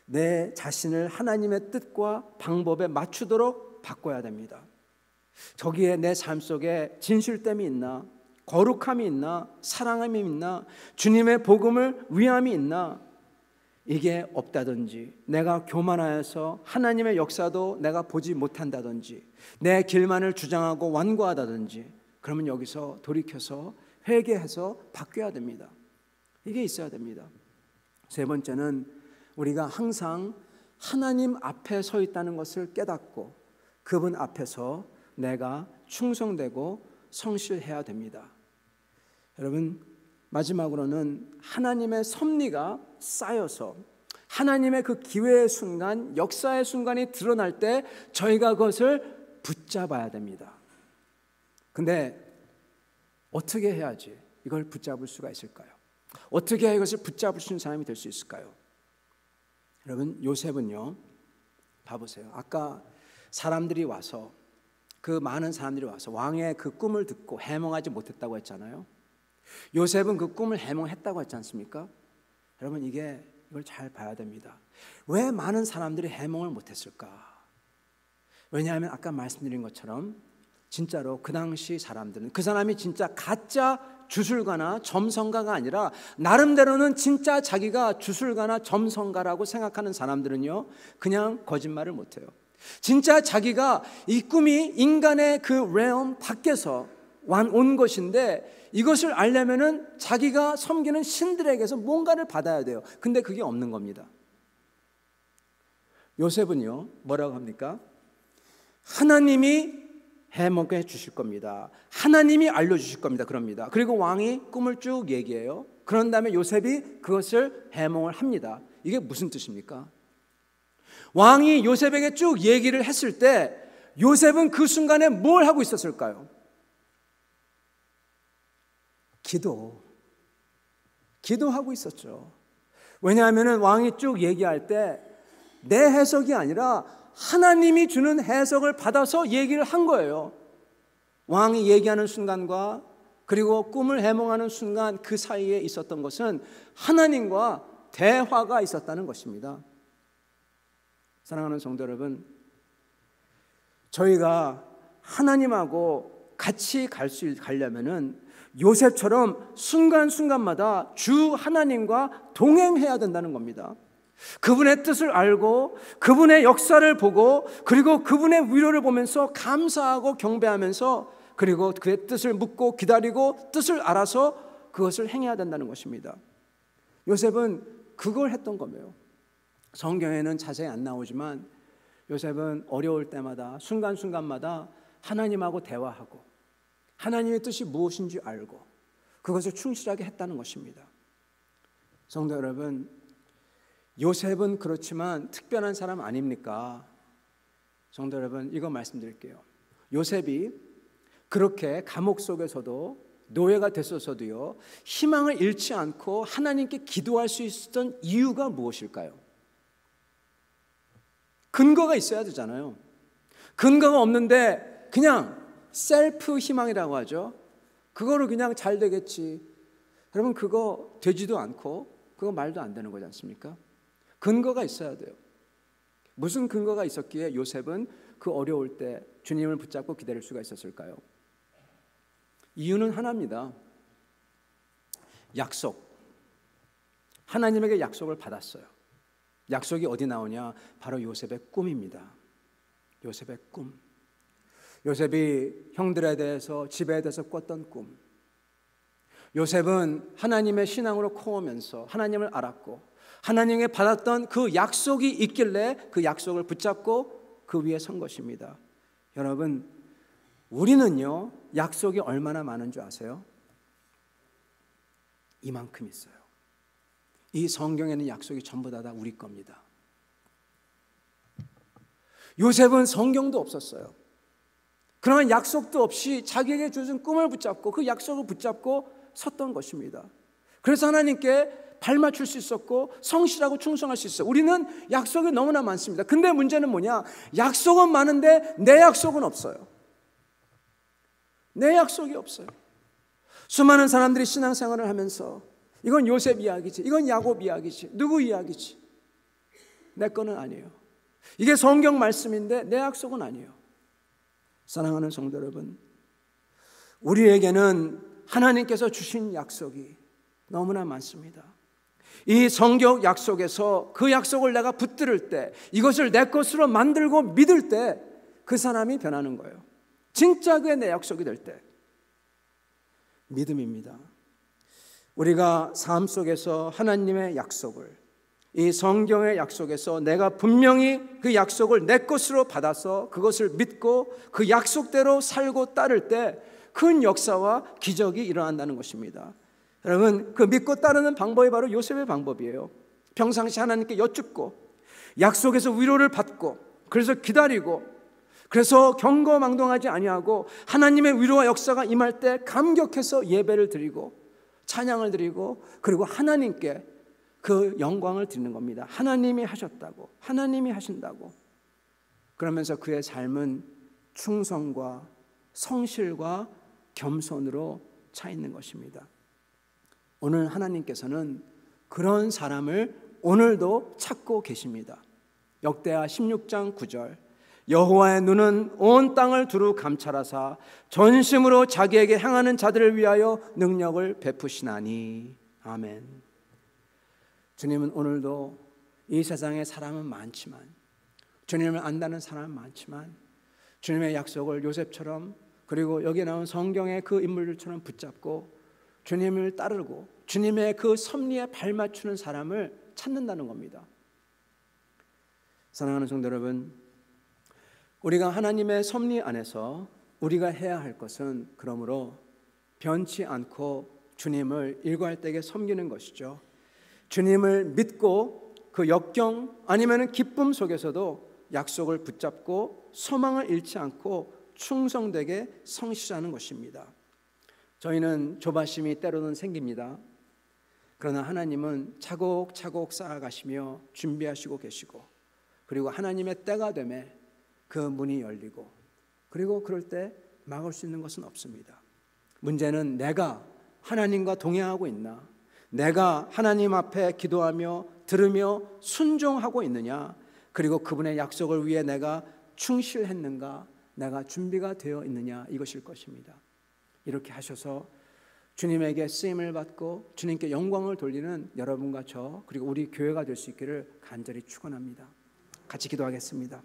내 자신을 하나님의 뜻과 방법에 맞추도록 바꿔야 됩니다. 저기에 내 삶 속에 진실됨이 있나, 거룩함이 있나, 사랑함이 있나, 주님의 복음을 위함이 있나, 이게 없다든지, 내가 교만하여서 하나님의 역사도 내가 보지 못한다든지, 내 길만을 주장하고 완고하다든지, 그러면 여기서 돌이켜서 회개해서 바뀌어야 됩니다. 이게 있어야 됩니다. 세 번째는 우리가 항상 하나님 앞에 서 있다는 것을 깨닫고 그분 앞에서 내가 충성되고 성실해야 됩니다. 여러분, 마지막으로는 하나님의 섭리가 쌓여서 하나님의 그 기회의 순간, 역사의 순간이 드러날 때 저희가 그것을 붙잡아야 됩니다. 근데 어떻게 해야지 이걸 붙잡을 수가 있을까요? 어떻게 해야 이것을 붙잡을 수 있는 사람이 될 수 있을까요? 여러분, 요셉은요, 봐보세요. 아까 사람들이 와서, 그 많은 사람들이 와서 왕의 그 꿈을 듣고 해몽하지 못했다고 했잖아요. 요셉은 그 꿈을 해몽했다고 했지 않습니까? 여러분, 이걸 잘 봐야 됩니다. 왜 많은 사람들이 해몽을 못했을까? 왜냐하면 아까 말씀드린 것처럼 진짜로 그 당시 사람들은, 그 사람이 진짜 가짜 주술가나 점성가가 아니라 나름대로는 진짜 자기가 주술가나 점성가라고 생각하는 사람들은요, 그냥 거짓말을 못해요. 진짜 자기가 이 꿈이 인간의 그 realm 밖에서 온 것인데 이것을 알려면은 자기가 섬기는 신들에게서 뭔가를 받아야 돼요. 근데 그게 없는 겁니다. 요셉은요, 뭐라고 합니까? 하나님이 해먹게 해주실 겁니다. 하나님이 알려주실 겁니다. 그럽니다. 그리고 왕이 꿈을 쭉 얘기해요. 그런 다음에 요셉이 그것을 해몽을 합니다. 이게 무슨 뜻입니까? 왕이 요셉에게 쭉 얘기를 했을 때 요셉은 그 순간에 뭘 하고 있었을까요? 기도하고 있었죠. 왜냐하면 왕이 쭉 얘기할 때 내 해석이 아니라 하나님이 주는 해석을 받아서 얘기를 한 거예요. 왕이 얘기하는 순간과 그리고 꿈을 해몽하는 순간 그 사이에 있었던 것은 하나님과 대화가 있었다는 것입니다. 사랑하는 성도 여러분, 저희가 하나님하고 같이 가려면은 요셉처럼 순간순간마다 주 하나님과 동행해야 된다는 겁니다. 그분의 뜻을 알고 그분의 역사를 보고 그리고 그분의 위로를 보면서 감사하고 경배하면서 그리고 그의 뜻을 묻고 기다리고 뜻을 알아서 그것을 행해야 된다는 것입니다. 요셉은 그걸 했던 거예요. 성경에는 자세히 안 나오지만 요셉은 어려울 때마다 순간순간마다 하나님하고 대화하고 하나님의 뜻이 무엇인지 알고 그것을 충실하게 했다는 것입니다. 성도 여러분, 요셉은 그렇지만 특별한 사람 아닙니까? 성도 여러분, 이거 말씀드릴게요. 요셉이 그렇게 감옥 속에서도 노예가 됐었어도요, 희망을 잃지 않고 하나님께 기도할 수 있었던 이유가 무엇일까요? 근거가 있어야 되잖아요. 근거가 없는데 그냥 셀프 희망이라고 하죠. 그거를 그냥 잘 되겠지. 여러분, 그거 되지도 않고 그거 말도 안 되는 거지 않습니까? 근거가 있어야 돼요. 무슨 근거가 있었기에 요셉은 그 어려울 때 주님을 붙잡고 기다릴 수가 있었을까요? 이유는 하나입니다. 약속. 하나님에게 약속을 받았어요. 약속이 어디 나오냐? 바로 요셉의 꿈입니다. 요셉의 꿈. 요셉이 형들에 대해서 집에 대해서 꿨던 꿈. 요셉은 하나님의 신앙으로 커오면서 하나님을 알았고 하나님께 받았던 그 약속이 있길래 그 약속을 붙잡고 그 위에 선 것입니다. 여러분, 우리는요, 약속이 얼마나 많은 줄 아세요? 이만큼 있어요. 이 성경에는 약속이 전부 다 우리 겁니다. 요셉은 성경도 없었어요. 그러나 약속도 없이 자기에게 주신 꿈을 붙잡고 그 약속을 붙잡고 섰던 것입니다. 그래서 하나님께 발 맞출 수 있었고 성실하고 충성할 수 있어요. 우리는 약속이 너무나 많습니다. 근데 문제는 뭐냐? 약속은 많은데 내 약속은 없어요. 내 약속이 없어요. 수많은 사람들이 신앙생활을 하면서 이건 요셉 이야기지, 이건 야곱 이야기지, 누구 이야기지, 내 거는 아니에요. 이게 성경 말씀인데 내 약속은 아니에요. 사랑하는 성도 여러분, 우리에게는 하나님께서 주신 약속이 너무나 많습니다. 이 성경 약속에서 그 약속을 내가 붙들을 때, 이것을 내 것으로 만들고 믿을 때 그 사람이 변하는 거예요. 진짜 그게 내 약속이 될 때. 믿음입니다. 우리가 삶 속에서 하나님의 약속을, 이 성경의 약속에서 내가 분명히 그 약속을 내 것으로 받아서 그것을 믿고 그 약속대로 살고 따를 때 큰 역사와 기적이 일어난다는 것입니다. 여러분, 그 믿고 따르는 방법이 바로 요셉의 방법이에요. 평상시 하나님께 여쭙고 약속에서 위로를 받고 그래서 기다리고 그래서 경거망동하지 아니하고 하나님의 위로와 역사가 임할 때 감격해서 예배를 드리고 찬양을 드리고 그리고 하나님께 그 영광을 드리는 겁니다. 하나님이 하셨다고, 하나님이 하신다고. 그러면서 그의 삶은 충성과 성실과 겸손으로 차 있는 것입니다. 오늘 하나님께서는 그런 사람을 오늘도 찾고 계십니다. 역대하 16장 9절, 여호와의 눈은 온 땅을 두루 감찰하사 전심으로 자기에게 행하는 자들을 위하여 능력을 베푸시나니. 아멘. 주님은 오늘도 이 세상에 사람은 많지만, 주님을 안다는 사람은 많지만 주님의 약속을 요셉처럼 그리고 여기 나온 성경의 그 인물들처럼 붙잡고 주님을 따르고 주님의 그 섭리에 발맞추는 사람을 찾는다는 겁니다. 사랑하는 성도 여러분, 우리가 하나님의 섭리 안에서 우리가 해야 할 것은 그러므로 변치 않고 주님을 일괄되게 섬기는 것이죠. 주님을 믿고 그 역경 아니면 기쁨 속에서도 약속을 붙잡고 소망을 잃지 않고 충성되게 성실하는 것입니다. 저희는 조바심이 때로는 생깁니다. 그러나 하나님은 차곡차곡 쌓아가시며 준비하시고 계시고 그리고 하나님의 때가 되매 그 문이 열리고 그리고 그럴 때 막을 수 있는 것은 없습니다. 문제는 내가 하나님과 동행하고 있나, 내가 하나님 앞에 기도하며 들으며 순종하고 있느냐, 그리고 그분의 약속을 위해 내가 충실했는가, 내가 준비가 되어 있느냐 이것일 것입니다. 이렇게 하셔서 주님에게 쓰임을 받고 주님께 영광을 돌리는 여러분과 저 그리고 우리 교회가 될 수 있기를 간절히 축원합니다. 같이 기도하겠습니다.